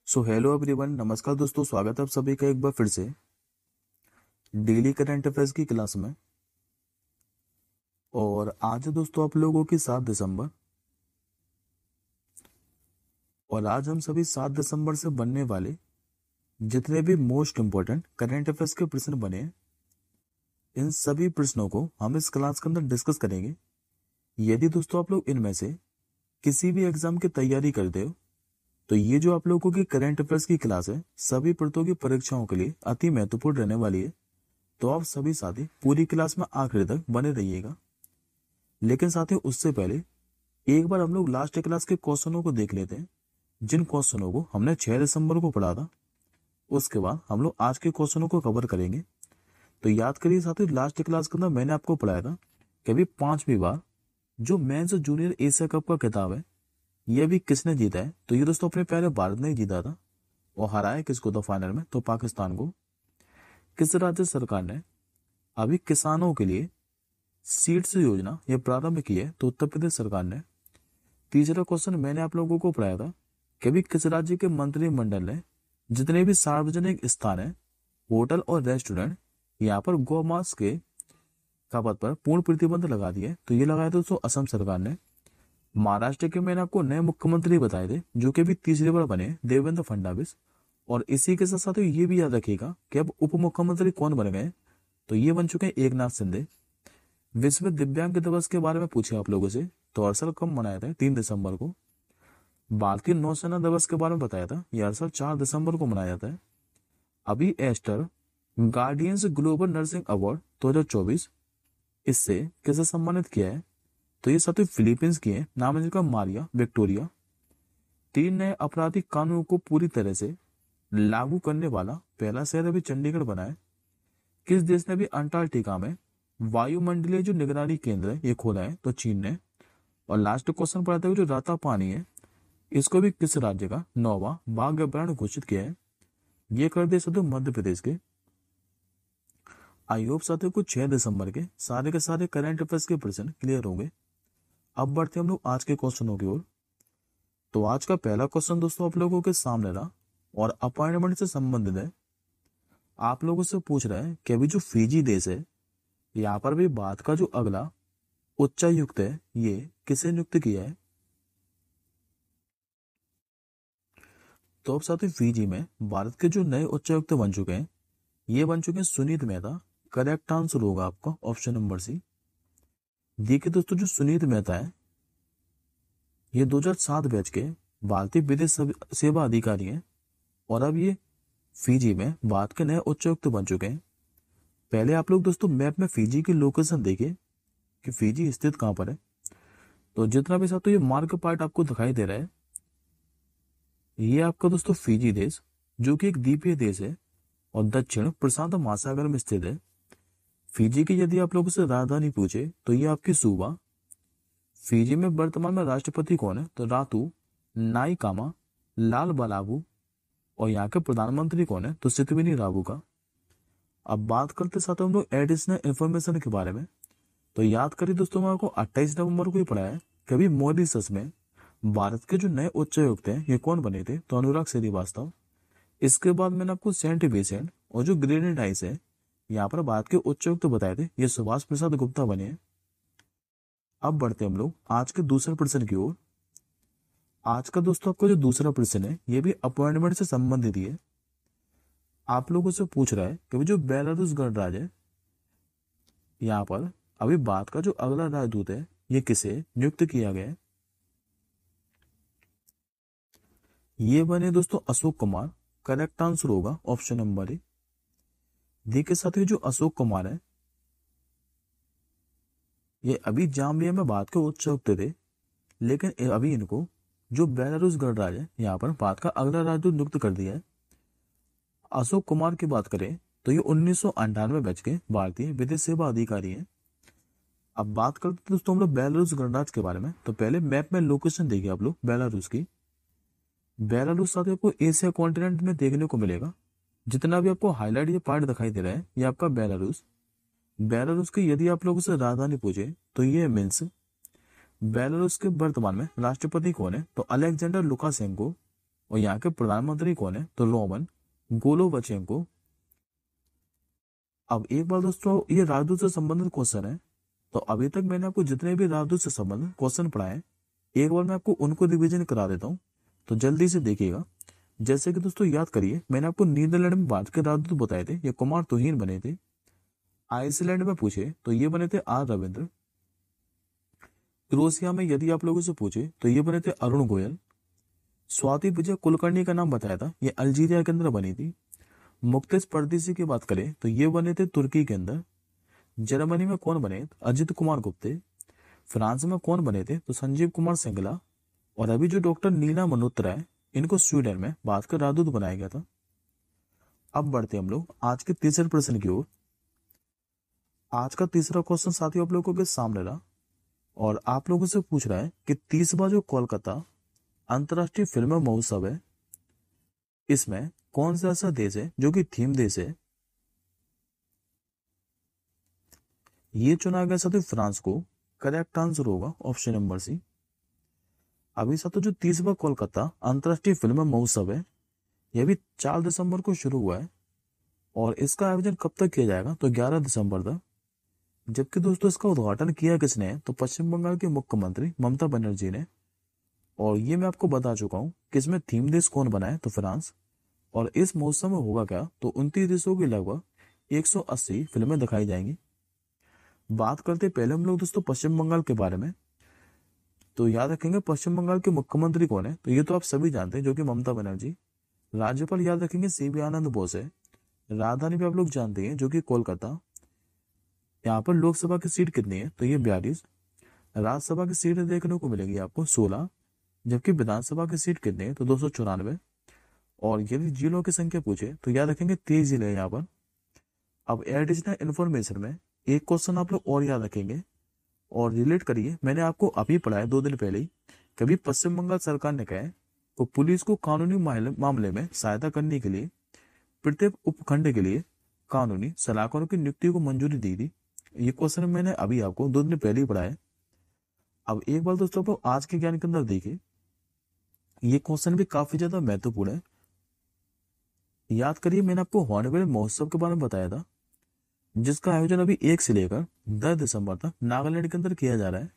So hello everyone, नमस्कार दोस्तों। स्वागत है आप सभी का एक बार फिर से डेली करंट अफेयर्स की क्लास में। और आज है दोस्तों आप लोगों की 7 दिसंबर। और आज हम सभी 7 दिसंबर से बनने वाले जितने भी मोस्ट इंपॉर्टेंट करंट अफेयर्स के प्रश्न बने हैं, इन सभी प्रश्नों को हम इस क्लास के अंदर डिस्कस करेंगे। यदि दोस्तों आप लोग इनमें से किसी भी एग्जाम की तैयारी करते हो तो ये जो आप लोगों की करंट अफेयर्स की क्लास है सभी प्रतियोगी परीक्षाओं के लिए अति महत्वपूर्ण रहने वाली है। तो आप सभी साथी पूरी क्लास में आखिर तक बने रहिएगा। लेकिन साथियों उससे पहले एक बार हम लोग लास्ट क्लास के क्वेश्चनों को देख लेते हैं, जिन क्वेश्चनों को हमने 6 दिसंबर को पढ़ा था। उसके बाद हम लोग आज के क्वेश्चनों को कवर करेंगे। तो याद करिए साथियों, लास्ट क्लास के अंदर मैंने आपको पढ़ाया था कि अभी 5वीं बार जो मेंस जूनियर एशिया कप का खिताब है ये अभी किसने जीता है। तो ये दोस्तों अपने पहले भारत ने ही जीता था। और हराया किसको था फाइनल में? तो पाकिस्तान को। किस राज्य सरकार ने अभी किसानों के लिए सीड्स योजना ये प्रारंभ की है? तो उत्तर प्रदेश सरकार ने। तीसरा क्वेश्चन मैंने आप लोगों को पढ़ाया था कि अभी किस राज्य के मंत्रिमंडल ने जितने भी सार्वजनिक स्थान है, होटल और रेस्टोरेंट, यहाँ पर गौमांस के खपत पर पूर्ण प्रतिबंध लगा दिया है? तो ये लगाया था दोस्तों असम सरकार ने। महाराष्ट्र के मैंने आपको नए मुख्यमंत्री बताए थे जो कि अभी तीसरी बार बने, देवेंद्र फडणवीस। और इसी के साथ साथ ये भी याद रखिएगा कि अब उप मुख्यमंत्री कौन बन गए। तो ये बन चुके हैं एकनाथ शिंदे। विश्व दिव्यांग दिवस के बारे में पूछे आप लोगों से, तो हर साल कब मनाया था? 3 दिसंबर को। भारतीय नौसेना दिवस के बारे में बताया था, यह हर साल 4 दिसंबर को मनाया जाता है। अभी Aster Guardians Global Nursing Award 2024 इससे किसे सम्मानित किया है? तो ये साथ फिलीपींस की है, नाम है जिनका मारिया विक्टोरिया। 3 नए आपराधिक कानूनों को पूरी तरह से लागू करने वाला पहला शहर अभी चंडीगढ़ बना है। किस देश ने भी अंटार्कटिका में वायुमंडलीय जो निगरानी केंद्र है ये खोला है? तो चीन ने। और लास्ट क्वेश्चन पढ़ाते हुए जो राता पानी है इसको भी किस राज्य का 9वां बाघ अभ्यारण्य घोषित किया है? ये कर दे साथियों मध्य प्रदेश के। आई होप साथियों को 6 दिसंबर के सारे करंट अफेयर्स के प्रश्न क्लियर होंगे। अब बढ़ते हम लोग आज के क्वेश्चनों की ओर। तो आज का पहला क्वेश्चन दोस्तों आप लोगों के सामने रहा और अपॉइंटमेंट से संबंधित है। आप लोगों से पूछ रहे हैं कि अभी जो फिजी देश है यहाँ पर भी बात का जो अगला उच्चायुक्त है ये किसे नियुक्त किया है? तो अब साथियों फिजी में भारत के जो नए उच्चायुक्त बन चुके हैं ये बन चुके हैं सुनीत मेहता। करेक्ट आंसर होगा आपका ऑप्शन नंबर सी। देखिए दोस्तों जो सुनीत मेहता है ये 2007 बैच के भारतीय विदेश सेवा अधिकारी हैं। और अब ये फिजी में भारत के नए उच्चायुक्त बन चुके हैं। पहले आप लोग दोस्तों मैप में फिजी की लोकेशन देखिए कि फिजी स्थित कहां पर है। तो जितना भी साथियों ये मार्क पार्ट आपको दिखाई दे रहा है ये आपका दोस्तों फिजी देश जो कि एक द्वीपीय देश है और दक्षिण प्रशांत महासागर में स्थित है। फिजी की यदि आप लोगों से राजधानी पूछे तो ये आपकी सूबा। फिजी में वर्तमान में राष्ट्रपति कौन है? तो रातू नाइकामा लाल बलाबू। और यहाँ के प्रधानमंत्री कौन है? तो सितविनी राबू का। अब बात करते साथ हम लोग एडिशनल इंफॉर्मेशन के बारे में। तो याद करिए दोस्तों मैं आपको 28 नवंबर को ही पढ़ा है कि अभी मॉरिशस में भारत के जो नए उच्चायुक्त हैं ये कौन बने थे? तो अनुराग श्रीवास्तव। इसके बाद मैंने आपको सेंट विंसेंट और जो ग्रेनेडाइंस है यहाँ पर भारत के उच्चायुक्त बताए थे, ये सुभाष प्रसाद गुप्ता बने हैं। अब बढ़ते हम लोग आज के दूसरे प्रश्न की ओर। आज का दोस्तों आपका जो दूसरा प्रश्न है ये भी अपॉइंटमेंट से संबंधित ही है। आप लोगों से पूछ रहा है कि जो बेलारूस गणराज्य है यहाँ पर अभी भारत का जो अगला राजदूत है ये किसे नियुक्त किया गया है? ये बने दोस्तों अशोक कुमार। करेक्ट आंसर होगा ऑप्शन नंबर ए। देखिए साथियों जो अशोक कुमार है ये अभी जाम्बिया में भारत के उच्चायुक्त थे, लेकिन अभी इनको जो बेलारूस गणराज्य है यहाँ पर भारत का अगला राजदूत नियुक्त कर दिया है। अशोक कुमार की बात करें तो ये 1998 बैच के भारतीय विदेश सेवा अधिकारी हैं। अब बात करते हैं दोस्तों हम लोग बेलारूस गणराज्य के बारे में। तो पहले मैप में लोकेशन देखिए आप लोग बेलारूस की। बेलारूस साथ आपको एशिया कॉन्टिनेंट में देखने को मिलेगा। जितना भी आपको हाईलाइट ये पार्ट दिखाई दे रहा है ये आपका बेलारूस। बेलारूस की यदि आप लोगों से राजधानी पूछे तो ये मिन्स्क। बेलारूस के वर्तमान में राष्ट्रपति कौन है? तो अलेक्जेंडर लुकाशेंको। और यहाँ के प्रधानमंत्री कौन है? तो रोमन गोलोवचेंको। अब एक बार दोस्तों, ये राजदूत से संबंधित क्वेश्चन है, तो अभी तक मैंने आपको जितने भी राजदूत से संबंधित क्वेश्चन पढ़ाए, एक बार मैं आपको उनको रिवीजन करा देता हूँ, तो जल्दी से देखिएगा। जैसे कि दोस्तों याद करिए, मैंने आपको नीदरलैंड में भारत के राजदूत बताए थे, ये कुमार तुहिन बने थे। आइसलैंड में पूछे तो ये बने थे आर रविंद्र। क्रोएशिया में यदि आप लोगों से पूछे तो ये बने थे अरुण गोयल। स्वाति विजय कुलकर्णी का नाम बताया था, ये अल्जीरिया के अंदर बनी थी। मुक्तेश परदेसी की बात करें तो ये बने थे तुर्की के अंदर। जर्मनी में कौन बने? अजित कुमार गुप्ते। फ्रांस में कौन बने थे? तो संजीव कुमार सिंगला। और अभी जो डॉक्टर नीना मल्होत्रा है, इनको स्वीडन में भारत का राजदूत बनाया गया था। अब बढ़ते हम लोग आज के तीसरे प्रश्न की ओर। आज का तीसरा क्वेश्चन साथियों आप लोगों के सामने रहा, और आप लोगों से पूछ रहा है कि 30वां जो कोलकाता अंतर्राष्ट्रीय फिल्म महोत्सव है, इसमें कौन सा ऐसा देश है जो कि थीम देश है? ये चुना गया साथियों फ्रांस को। करेक्ट आंसर होगा ऑप्शन नंबर सी। अभी साथियों जो 30वां कोलकाता अंतर्राष्ट्रीय फिल्म महोत्सव है, यह भी 4 दिसंबर को शुरू हुआ है, और इसका आयोजन कब तक किया जाएगा? तो 11 दिसंबर तक। जबकि दोस्तों इसका उद्घाटन किया किसने है? तो पश्चिम बंगाल के मुख्यमंत्री ममता बनर्जी ने। और ये मैं आपको बता चुका हूँ कि इसमें थीम देश कौन बना है? तो फ्रांस। और इस महोत्सव में होगा क्या? तो 29 देशों की लगभग 180 फिल्में दिखाई जाएंगी। बात करते पहले हम लोग दोस्तों पश्चिम बंगाल के बारे में, तो याद रखेंगे पश्चिम बंगाल के मुख्यमंत्री कौन है? तो ये तो आप सभी जानते हैं, जो कि ममता बनर्जी। राज्यपाल याद रखेंगे सीबी आनंद बोस है। राजधानी भी आप लोग जानते हैं, जो कि कोलकाता। यहाँ पर लोकसभा की सीट कितनी है? तो ये 42। राज्यसभा की सीट देखने को मिलेगी आपको 16। जबकि विधानसभा की सीट कितनी है? तो 294। और यदि जिलों की संख्या पूछे तो याद रखेंगे 23 जिले हैं यहाँ पर। अब एडिशनल इन्फॉर्मेशन में एक क्वेश्चन आप लोग और याद रखेंगे और रिलेट करिए। मैंने आपको अभी पढ़ाया 2 दिन पहले ही। कभी पश्चिम बंगाल सरकार ने कहा है तो पुलिस को कानूनी मामले में सहायता करने के लिए प्रत्येक उपखंड के लिए कानूनी सलाहकारों की नियुक्ति को मंजूरी दी थी। ये क्वेश्चन मैंने अभी आपको 2 दिन पहले ही पढ़ाया। अब एक बार दोस्तों आप आज के ज्ञान के अंदर देखिए, ये क्वेश्चन भी काफी ज्यादा महत्वपूर्ण है। याद करिए, मैंने आपको हॉर्नबिल महोत्सव के बारे में बताया था, जिसका आयोजन अभी 1 से लेकर 10 दिसंबर तक नागालैंड के अंदर किया जा रहा है।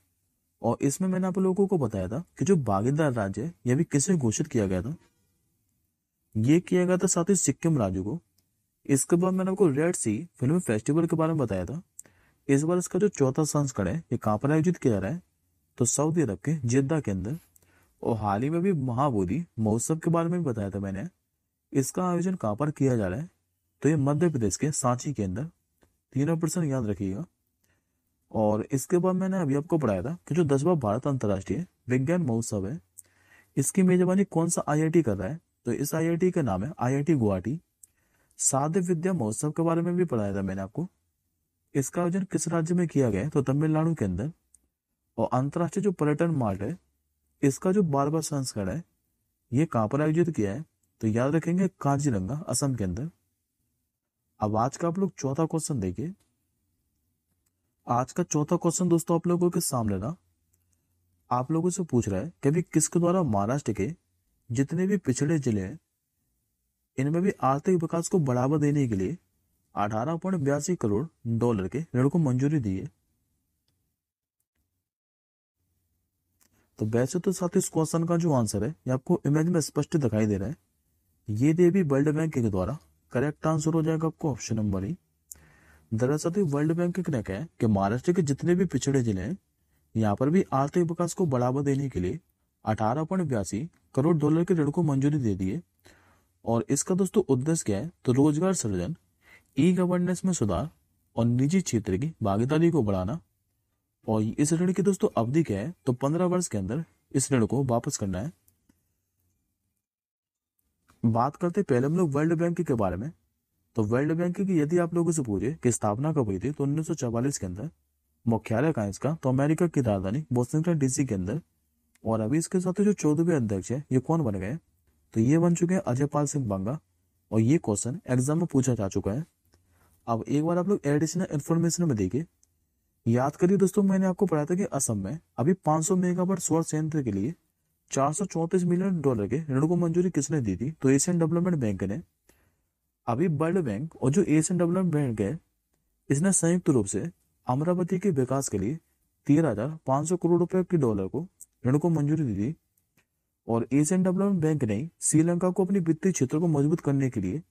और इसमें मैंने आप लोगों को बताया था कि जो भागीदार राज्य है, यह भी किसे घोषित किया गया था? ये किया गया था साथ ही सिक्किम राज्य को। इसके बाद मैंने आपको रेड सी फिल्म फेस्टिवल के बारे में बताया था। इस बार इसका जो चौथा संस्करण है, ये कहाँ पर आयोजित किया जा रहा है? तो सऊदी अरब के जिद्दा के अंदर। और हाल ही में भी महाबोधि महोत्सव के बारे में भी बताया था मैंने। इसका आयोजन कहाँ पर किया जा रहा है? तो ये मध्य प्रदेश के सांची के अंदर। 3% याद रखिएगा। और इसके बाद मैंने अभी आपको पढ़ाया था कि जो 10वां भारत अंतर्राष्ट्रीय विज्ञान महोत्सव है, इसकी मेजबानी कौन सा आईआईटी कर रहा है? तो इस आईआईटी का नाम है आईआईटी गुवाहाटी। साध्य विद्या महोत्सव के बारे में भी पढ़ाया था मैंने आपको। इसका आयोजन किस राज्य में किया गया है? तो तमिलनाडु के अंदर। और अंतर्राष्ट्रीय जो पर्यटन मार्ट है, इसका जो 12वां संस्करण है, ये कहाँ पर आयोजित किया है? तो याद रखेंगे काजीरंगा असम के अंदर। अब आज का आप लोग चौथा क्वेश्चन देखिए। आज का चौथा क्वेश्चन दोस्तों आप लोगों के सामने ना, आप लोगों से पूछ रहा है कि अभी किसके द्वारा महाराष्ट्र के जितने भी पिछड़े जिले हैं, इनमें भी आर्थिक विकास को बढ़ावा देने के लिए 18.82 करोड़ डॉलर के ऋण को मंजूरी दी है। तो वैसे तो साथ इस क्वेश्चन का जो आंसर है, ये आपको इमेज में स्पष्ट दिखाई दे रहा है। ये दे भी वर्ल्ड बैंक के द्वारा। करेक्ट आंसर हो जाएगा आपको ऑप्शन नंबर ई। दरअसल वर्ल्ड बैंक ने कहा है कि महाराष्ट्र के जितने भी पिछड़े जिले हैं, यहाँ पर भी आर्थिक विकास को बढ़ावा देने के लिए 18.82 करोड़ डॉलर के ऋण को मंजूरी दे दी है। और इसका दोस्तों उद्देश्य क्या है? तो रोजगार सृजन, ई गवर्नेंस में सुधार और निजी क्षेत्र की भागीदारी को बढ़ाना। और इस ऋण की दोस्तों अवधि क्या है? तो 15 वर्ष के अंदर इस ऋण को वापस करना है। बात करते पहले हम लोग वर्ल्ड बैंक के बारे में। तो वर्ल्ड बैंक की यदि आप लोगों से पूछे कि स्थापना कब हुई थी, तो 1944 के अंदर। मुख्यालय कहाँ है इसका? तो अमेरिका की राजधानी वाशिंगटन डीसी के अंदर। और अभी इसके साथ जो 14वें अध्यक्ष है, ये कौन बन गए? तो ये बन चुके हैं अजयपाल सिंह बंगा। और ये क्वेश्चन एग्जाम में पूछा जा चुका है। अब एक बार आप लोग एडिशनल इन्फॉर्मेशन में देखिए। याद करिए दोस्तों, मैंने आपको पढ़ाया था कि असम में अभी 500 मेगावाट सौर संयंत्र के लिए $434 मिलियन के ऋण को मंजूरी किसने दी थी? तो एशियन डेवलपमेंट बैंक ने। अभी वर्ल्ड बैंक और जो एशियन डेवलपमेंट बैंक है, इसने संयुक्त रूप से अमरावती के विकास के लिए 13,500 करोड़ रुपए के डॉलर को ऋण को मंजूरी दी थी। और एशियन डेवलपमेंट बैंक ने श्रीलंका को अपनी वित्तीय क्षेत्र को मजबूत करने के लिए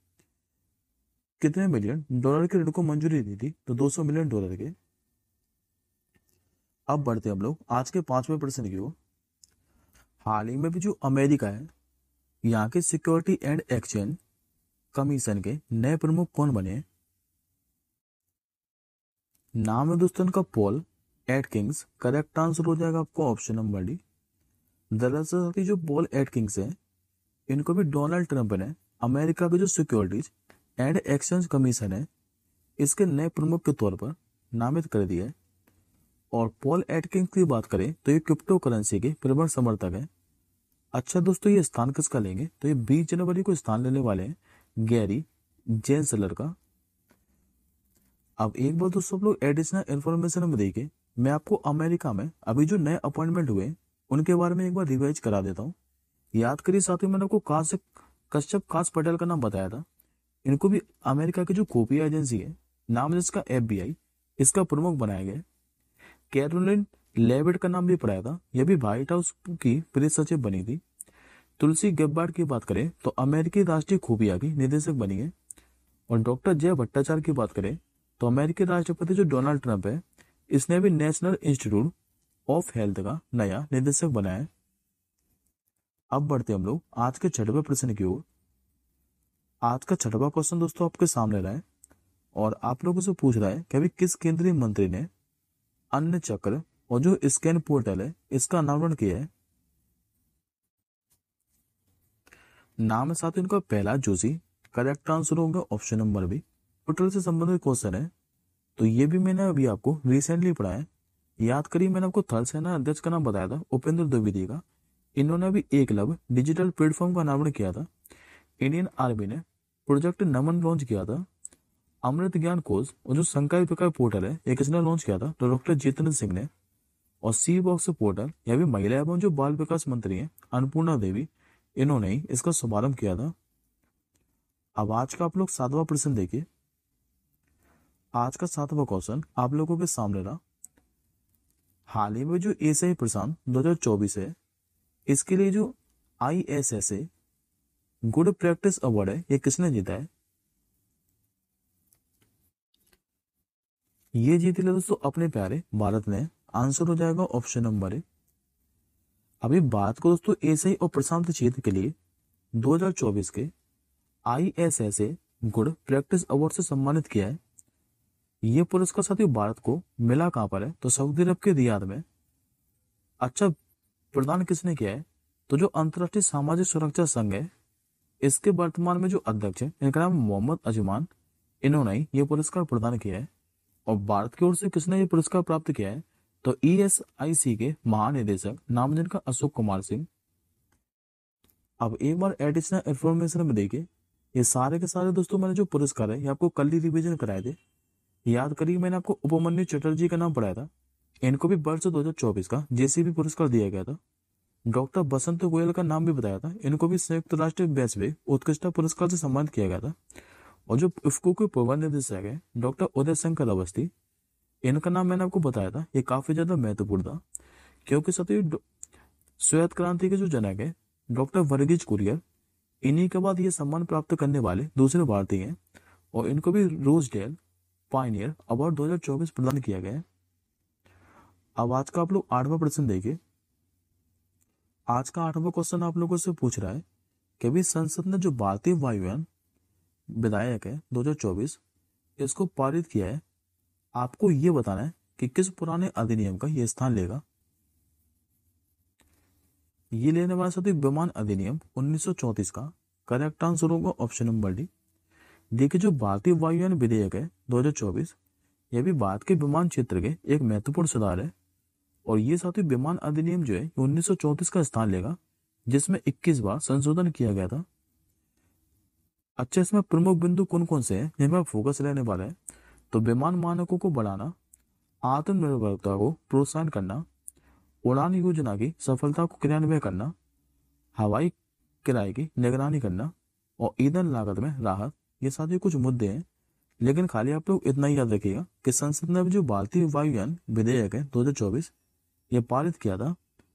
कितने मिलियन डॉलर के ऋण को मंजूरी दी थी? तो $200 मिलियन के। अब बढ़ते हम लोग आज के 5वें प्रश्न की ओर। हाल ही में भी जो अमेरिका है, यहाँ के सिक्योरिटी एंड एक्सचेंज कमीशन के नए प्रमुख कौन बने हैं? नाम है दोस्तों इनका पॉल एटकिंस। करेक्ट आंसर हो जाएगा आपको ऑप्शन नंबर डी। दरअसल जो पॉल एटकिंस है, इनको भी डोनाल्ड ट्रंप ने अमेरिका के जो सिक्योरिटीज एंड एक्सचेंज कमीशन है, इसके नए प्रमुख के तौर पर नामित कर दिया है। और पॉल एटकिंस की बात करें तो ये क्रिप्टो करेंसी के प्रबल समर्थक है। अच्छा दोस्तों, ये स्थान किसका लेंगे? तो ये 20 जनवरी को स्थान लेने वाले हैं गैरी जेंसलर का। अब एक बार दोस्तों आप लोग एडिशनल इन्फॉर्मेशन में देखिए, मैं आपको अमेरिका में अभी जो नए अपॉइंटमेंट हुए उनके बारे में एक बार रिवाइज करा देता हूँ। याद करिए साथियों, मैंने आपको कश्यप कास पटेल का नाम बताया था। इनको भी अमेरिका की जो खुफिया एजेंसी है, नाम है जिसका FBI, इसका प्रमुख बनाया गया। कैरोलिन लेविट का नाम भी पढ़ाया था, यह भी व्हाइट हाउस की प्रेस सचिव बनी थी। तुलसी गेब्बार्ड की बात करें तो अमेरिकी राष्ट्रीय खुफिया की निदेशक बनी है। और डॉक्टर जय भट्टाचार्य की बात करें तो अमेरिकी राष्ट्रपति जो डोनाल्ड ट्रंप है, इसने भी नेशनल इंस्टीट्यूट ऑफ हेल्थ का नया निदेशक बनाया है। अब बढ़ते हम लोग आज के 6वें प्रश्न की ओर। आज का 6वां क्वेश्चन दोस्तों आपके सामने रहा है और आप लोगों से पूछ रहा है कि अभी किस केंद्रीय मंत्री ने अन्न चक्र और जो स्कैन पोर्टल है, इसका अनावरण किया है? नाम है साथ इनका प्रहलाद जोशी। करेक्ट आंसर होगा ऑप्शन नंबर बी। पोर्टल से संबंधित क्वेश्चन है, तो ये भी मैंने अभी आपको रिसेंटली पढ़ा है। याद करिए, मैंने आपको थल सेना अध्यक्ष का नाम बताया था, उपेंद्र द्विवेदी का। इन्होंने अभी एकलव्य डिजिटल प्लेटफॉर्म का अनावरण किया था। इंडियन आर्मी ने प्रोजेक्ट नमन लॉन्च किया था। अमृत ज्ञान कोष और जो संकाय विकाय पोर्टल है, एक इसने लॉन्च किया था तो डॉक्टर जितेंद्र सिंह ने। और सी बॉक्स पोर्टल, यह भी महिला एवं जो बाल विकास मंत्री है अन्नपूर्णा देवी, इन्होंने ही इसका शुभारंभ किया था। अब आज का आप लोग 7वां प्रश्न देखिए। आज का 7वां क्वेश्चन आप लोगों के सामने रहा। हाल ही में जो एशियाई प्रशांत 2024 है, इसके लिए जो ISSA गुड प्रैक्टिस अवार्ड है, ये किसने जीता है? ये जीत लिया दोस्तों अपने प्यारे भारत ने। आंसर हो जाएगा ऑप्शन नंबर ए। अभी बात को दोस्तों एशियाई और प्रशांत क्षेत्र के लिए 2024 के ISSA गुड प्रैक्टिस अवार्ड से सम्मानित किया है। ये पुरस्कार साथियों भारत को मिला कहां पर है? तो सऊदी अरब के रियाद में। अच्छा, प्रदान किसने किया है? तो जो अंतर्राष्ट्रीय सामाजिक सुरक्षा संघ है, इसके वर्तमान में जो अध्यक्ष है, इनका नाम मोहम्मद अजमान, इन्होंने ही ये पुरस्कार प्रदान किया है। और भारत की ओर से किसने ये पुरस्कार प्राप्त किया है? तो ESIC के महानिदेशक नाम जिनका अशोक कुमार सिंह। अब एक बार एडिशनल इन्फॉर्मेशन में देखिए, ये सारे के सारे दोस्तों मैंने जो पुरस्कार है, ये आपको कल ही रिविजन कराए थे। याद करिए, मैंने आपको उपमन्यु चटर्जी का नाम पढ़ाया था। इनको भी वर्ष 2024 का JCB पुरस्कार दिया गया था। डॉक्टर बसंत गोयल का नाम भी बताया था, इनको भी संयुक्त राष्ट्र वैश्विक उत्कृष्टता पुरस्कार से सम्मानित किया गया था। और जो इफ्को के पूर्व निदेशक है डॉक्टर उदय शंकर अवस्थी, इनका नाम मैंने आपको बताया था, ये काफी ज्यादा महत्वपूर्ण था, क्योंकि सती श्वेत क्रांति के जो जनक है डॉक्टर वर्गीज कुरियर, इन्हीं के बाद ये सम्मान प्राप्त करने वाले दूसरे भारतीय हैं। और इनको भी रोजडेल पायनियर अवार्ड 2024 प्रदान किया गया है। अब आज का आप लोग 8वां प्रश्न देखिए। आज का 8वां क्वेश्चन आप लोगों से पूछ रहा है कि अभी संसद ने जो भारतीय वायुयान विधेयक है 2024, इसको पारित किया है। आपको ये बताना है कि किस पुराने अधिनियम का ये स्थान लेगा। ये लेने वाला साथी विमान अधिनियम 1934 का। करेक्ट आंसर होगा ऑप्शन नंबर डी। देखिए, जो भारतीय वायुयान विधेयक है 2024, यह भी भारत के विमान क्षेत्र के एक महत्वपूर्ण सुधार है। और ये साथी विमान अधिनियम जो है 1934 का स्थान लेगा, जिसमें 21 बार संशोधन किया गया था। अच्छा, इसमें प्रमुख बिंदु कौन कौन से हैं जिनमें फोकस रहने वाला है? तो विमान मानकों को बढ़ाना, आत्मनिर्भरता को प्रोत्साहन करना, उड़ान योजना की सफलता को क्रियान्वयन करना, हवाई किराए की निगरानी करना और ईंधन लागत में राहत, ये सारे कुछ मुद्दे हैं। लेकिन खाली आप लोग इतना ही याद रखिएगा कि संसद ने जो भारतीय वायुयान विधेयक है 2024 ये पारित किया था,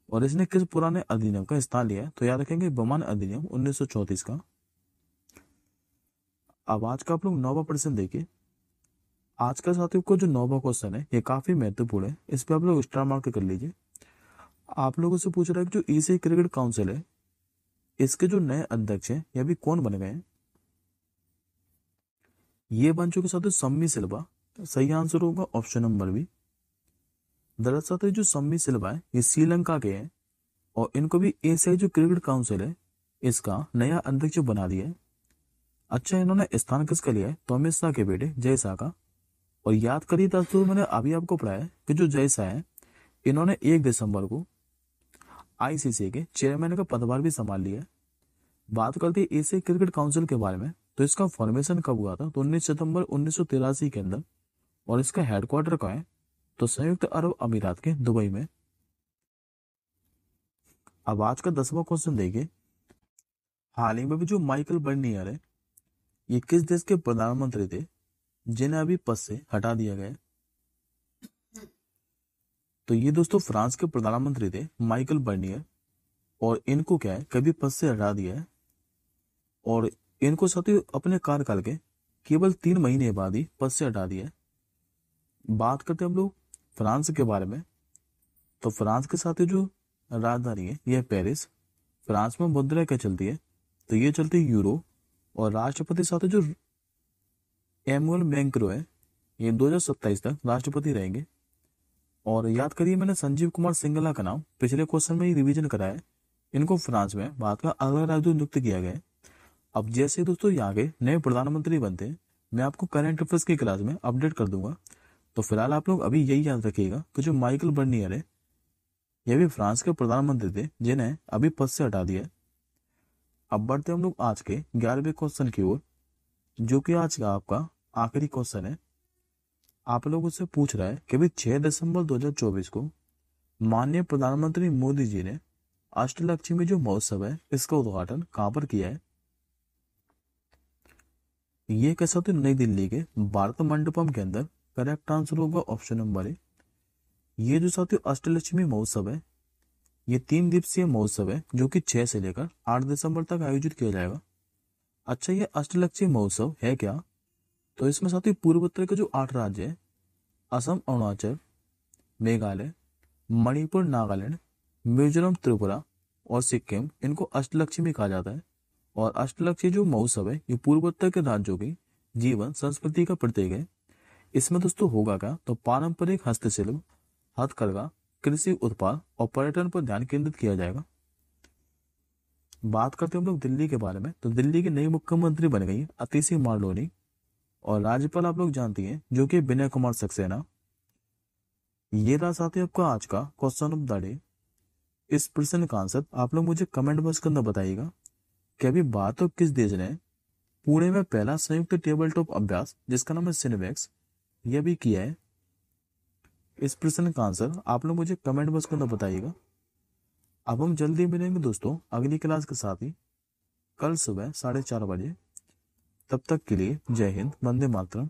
और इसने किस पुराने अधिनियम का स्थान लिया है, तो याद रखेंगे विमान अधिनियम 1934 का। अब आज का आप लोग नौवां प्रश्न देखिए। आज का साथियों को जो नौवां क्वेश्चन है ये काफी महत्वपूर्ण है, इस पे आप लोग स्टार मार्क कर लीजिए। आप लोगों से पूछ रहा है कि जो एशियाई क्रिकेट काउंसिल है इसके जो नए अध्यक्ष हैं ये अभी कौन बन गए हैं। ये बन चुके साथियों सम्मी सिल्वा। सही आंसर होगा ऑप्शन नंबर बी। दरअसल जो सम्मी सिल्वा है ये श्रीलंका के हैं, और इनको भी एशियाई जो क्रिकेट काउंसिल है इसका नया अध्यक्ष बना दिया है। अच्छा, इन्होंने स्थान किसका लिया है, तो अमित शाह के बेटे जय शाह का। और याद करिए दोस्तों, मैंने अभी आपको पढ़ाया कि जो जय शाह है इन्होंने 1 दिसंबर को आईसीसी के चेयरमैन का पदभार भी संभाल लिया है। बात करते हैं एशियाई क्रिकेट काउंसिल के बारे में, तो इसका फॉर्मेशन कब हुआ था, तो 19 सितंबर 1983 के अंदर। और इसका हेडक्वार्टर कहाँ है, तो संयुक्त अरब अमीरात के दुबई में। अब आज का 10वां क्वेश्चन देखिए। हाल ही में भी जो माइकल बर्नियर है ये किस देश के प्रधानमंत्री थे जिन्हें अभी पद से हटा दिया गया है। तो ये दोस्तों फ्रांस के प्रधानमंत्री थे माइकल बर्नियर, और इनको क्या है कभी पद से हटा दिया है, और इनको साथ अपने कार्यकाल के केवल 3 महीने बाद ही पद से हटा दिया है। बात करते हैं हम लोग फ्रांस के बारे में, तो फ्रांस के साथ जो राजधानी है यह पेरिस। फ्रांस में मुद्रा क्या चलती है, तो ये चलती है यूरो। और राष्ट्रपति साथ जो एमुअल मैक्रो है ये 2027 तक राष्ट्रपति रहेंगे। और याद करिए मैंने संजीव कुमार सिंगला का नाम पिछले क्वेश्चन में ही रिवीजन कराया है। इनको फ्रांस में भारत का अगला राजदूत नियुक्त किया गया है। अब जैसे दोस्तों यहाँ के नए प्रधानमंत्री बनते हैं मैं आपको करंट अफेयर्स की क्लास में अपडेट कर दूंगा। तो फिलहाल आप लोग अभी यही याद रखिएगा कि जो माइकल बर्नियर है यह भी फ्रांस के प्रधानमंत्री थे जिन्हें अभी पद से हटा दिया है। अब बढ़ते हम लोग आज के 11वें क्वेश्चन की ओर, जो कि आज का आपका आखिरी क्वेश्चन है। आप लोगों से पूछ रहा है कि भाई 6 दिसंबर 2024 को माननीय प्रधानमंत्री मोदी जी ने अष्टलक्ष्मी जो महोत्सव है इसका उद्घाटन कहां पर किया है। ये कैसा तो नई दिल्ली के भारत मंडपम के अंदर। करेक्ट आंसर होगा ऑप्शन नंबर ए। ये जो साथियों अष्टलक्ष्मी महोत्सव है ये 3 दिवसीय महोत्सव है जो कि 6 से लेकर 8 दिसंबर तक आयोजित किया जाएगा। अच्छा, ये अष्टलक्ष्मी महोत्सव है क्या, तो इसमें साथियों पूर्वोत्तर के जो 8 राज्य है असम, अरुणाचल, मेघालय, मणिपुर, नागालैंड, मिजोरम, त्रिपुरा और सिक्किम, इनको अष्टलक्ष्मी कहा जाता है। और अष्टलक्ष्मी जो महोत्सव है ये पूर्वोत्तर के राज्यों की जीवन संस्कृति का प्रतीक है। इसमें दोस्तों होगा क्या, तो पारंपरिक हस्तशिल्प, हथकरघा, कृषि उत्पाद और पर्यटन पर ध्यान केंद्रित किया जाएगा। बात करते हैं हम लोग दिल्ली के बारे में, तो दिल्ली की नई मुख्यमंत्री बन गई अतिशी मारलोनी, और राज्यपाल आप लोग जानती हैं जो कि विनय कुमार सक्सेना। ये रहा साथी आपका आज का क्वेश्चन ऑफ द डे। इस प्रश्न का आंसर आप लोग मुझे कमेंट बॉक्स के अंदर बताइएगा कि अभी बात तो किस देश ने पुणे में पहला संयुक्त टेबल टॉप अभ्यास जिसका नाम है सिनेमैक्स यह भी किया है। इस प्रश्न का आंसर आप लोग मुझे कमेंट बॉक्स के अंदर बताइएगा। अब हम जल्दी मिलेंगे दोस्तों अगली क्लास के साथ ही कल सुबह 4:30 बजे। तब तक के लिए जय हिंद, वंदे मातरम।